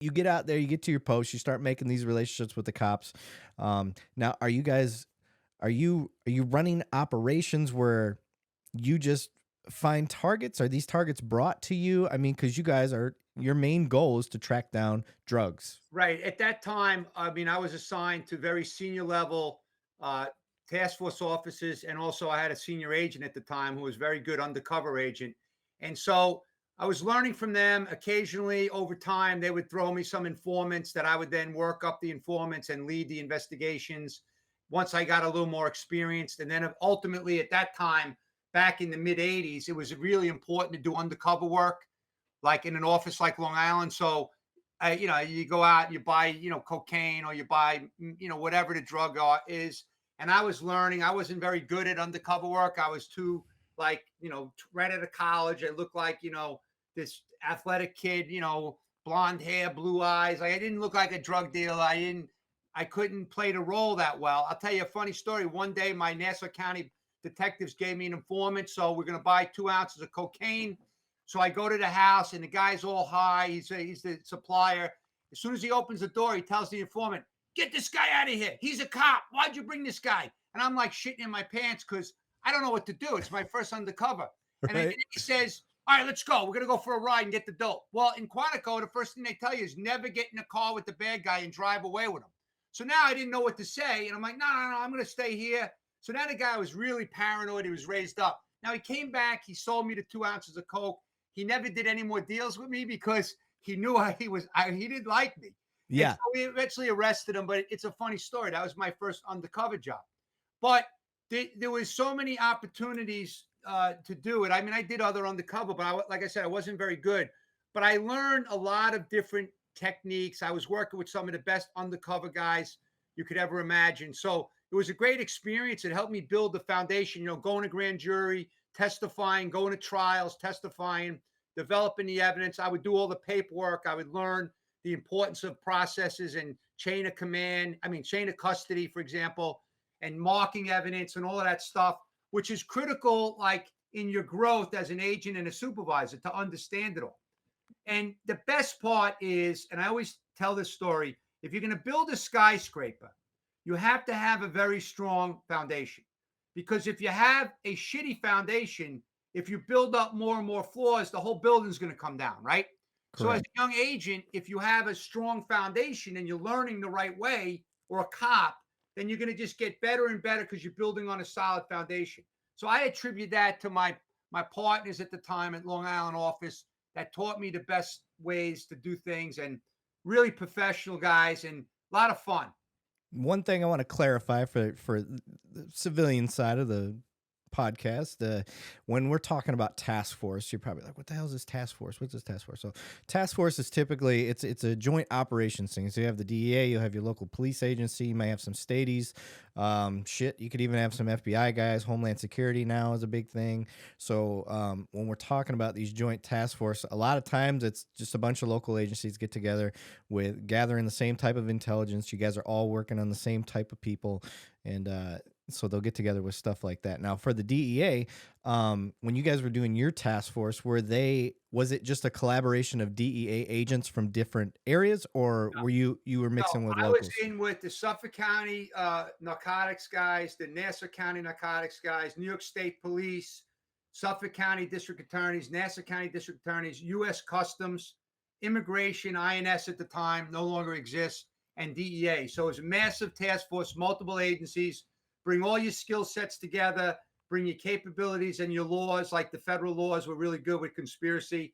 you get out there, you get to your post, you start making these relationships with the cops. Now, are you running operations where you just find targets? Are these targets brought to you? I mean, because you guys are your main goal is to track down drugs. Right. At that time, I mean, I was assigned to very senior level uh, task force officers, and also I had a senior agent at the time who was very good undercover agent. And so I was learning from them. Occasionally, over time, they would throw me some informants that I would then work up the informants and lead the investigations. Once I got a little more experienced, and then ultimately at that time, back in the mid '80s, it was really important to do undercover work, like in an office like Long Island. So you go out and you buy, cocaine, or you buy, whatever the drug is. And I was learning. I wasn't very good at undercover work. I was too, like, right out of college. I looked like, this athletic kid, blonde hair, blue eyes. Like, I didn't look like a drug dealer. I couldn't play the role that well. I'll tell you a funny story. One day, my Nassau County detectives gave me an informant. So we're going to buy 2 ounces of cocaine. So I go to the house and the guy's all high. He's the supplier. As soon as he opens the door, he tells the informant, "Get this guy out of here. He's a cop. Why'd you bring this guy?" And I'm like shitting in my pants because I don't know what to do. It's my first undercover. And Right? then he says, "All right, let's go. We're going to go for a ride and get the dope." Well, in Quantico, the first thing they tell you is never get in a car with the bad guy and drive away with him. So now I didn't know what to say. And I'm like, no, no, no, I'm going to stay here. So now the guy was really paranoid. He was raised up. Now he came back. He sold me the 2 ounces of Coke. He never did any more deals with me because he knew he didn't like me. And so Yeah. we eventually arrested him, but it's a funny story. That was my first undercover job. But there was so many opportunities to do it. I mean, I did other undercover, but like I said, I wasn't very good. But I learned a lot of different techniques. I was working with some of the best undercover guys you could ever imagine. So it was a great experience. It helped me build the foundation, going to grand jury, testifying, going to trials, testifying, developing the evidence. I would do all the paperwork. I would learn the importance of processes and chain of command, I mean, chain of custody, for example, and marking evidence and all of that stuff, which is critical, like in your growth as an agent and a supervisor, to understand it all. And the best part is, and I always tell this story, if you're going to build a skyscraper, you have to have a very strong foundation. Because if you have a shitty foundation, if you build up more and more floors, the whole building's going to come down, right? So, as Correct. a young agent, if you have a strong foundation and you're learning the right way, or a cop, then you're going to just get better and better because you're building on a solid foundation. So, I attribute that to my partners at the time at Long Island office that taught me the best ways to do things, and really professional guys and a lot of fun. One thing I want to clarify for the civilian side of the podcast, when we're talking about task force, you're probably like, "What the hell is this task force? What's this task force?" So, task force is typically it's a joint operations thing. So you have the DEA, you have your local police agency, you may have some staties, shit. You could even have some FBI guys. Homeland Security now is a big thing. So when we're talking about these joint task force, a lot of times it's just a bunch of local agencies get together with gathering the same type of intelligence. You guys are all working on the same type of people, and so they'll get together with stuff like that. Now, for the DEA, when you guys were doing your task force, was it just a collaboration of DEA agents from different areas, or were you were No, mixing with I was locals? in with the Suffolk County narcotics guys, the Nassau County narcotics guys, New York State Police, Suffolk County District Attorneys, Nassau County District Attorneys, U.S. Customs, Immigration, INS at the time, no longer exists, and DEA. So it was a massive task force, multiple agencies. Bring all your skill sets together, bring your capabilities and your laws. Like the federal laws were really good with conspiracy.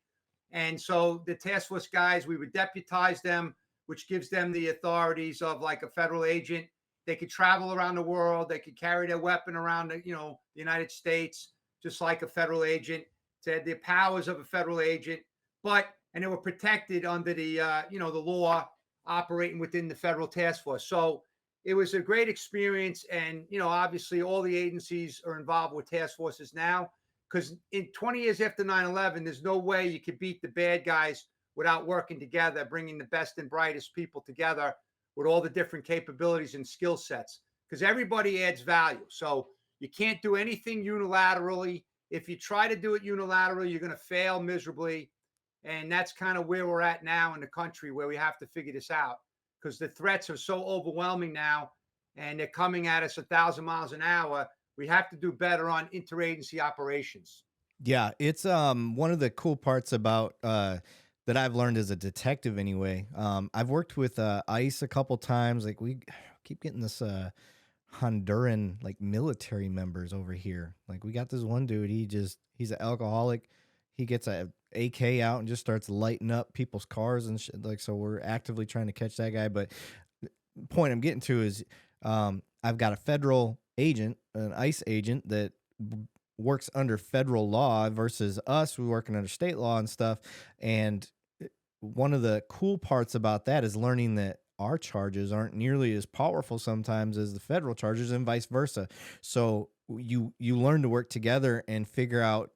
And so the task force guys, we would deputize them, which gives them the authorities of like a federal agent. They could travel around the world. They could carry their weapon around, the United States, just like a federal agent. They had the powers of a federal agent, and they were protected under the law operating within the federal task force. So it was a great experience. And, obviously all the agencies are involved with task forces now, because in 20 years after 9/11, there's no way you could beat the bad guys without working together, bringing the best and brightest people together with all the different capabilities and skill sets, because everybody adds value. So you can't do anything unilaterally. If you try to do it unilaterally, you're going to fail miserably. And that's kind of where we're at now in the country, where we have to figure this out because the threats are so overwhelming now, and they're coming at us 1,000 miles an hour. We have to do better on interagency operations. Yeah, it's one of the cool parts about that I've learned as a detective anyway. I've worked with ICE a couple times. Like we keep getting this Honduran like military members over here. Like we got this one dude, he's an alcoholic. He gets a AK out and just starts lighting up people's cars and shit. Like so we're actively trying to catch that guy, but point I'm getting to is I've got a federal agent, an ICE agent that works under federal law versus us, we working under state law and stuff. And one of the cool parts about that is learning that our charges aren't nearly as powerful sometimes as the federal charges and vice versa. So you learn to work together and figure out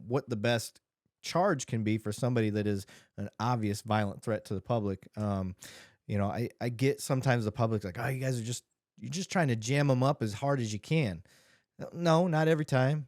what the best charge can be for somebody that is an obvious violent threat to the public. I get sometimes the public's like, oh, you're just trying to jam them up as hard as you can. No, not every time.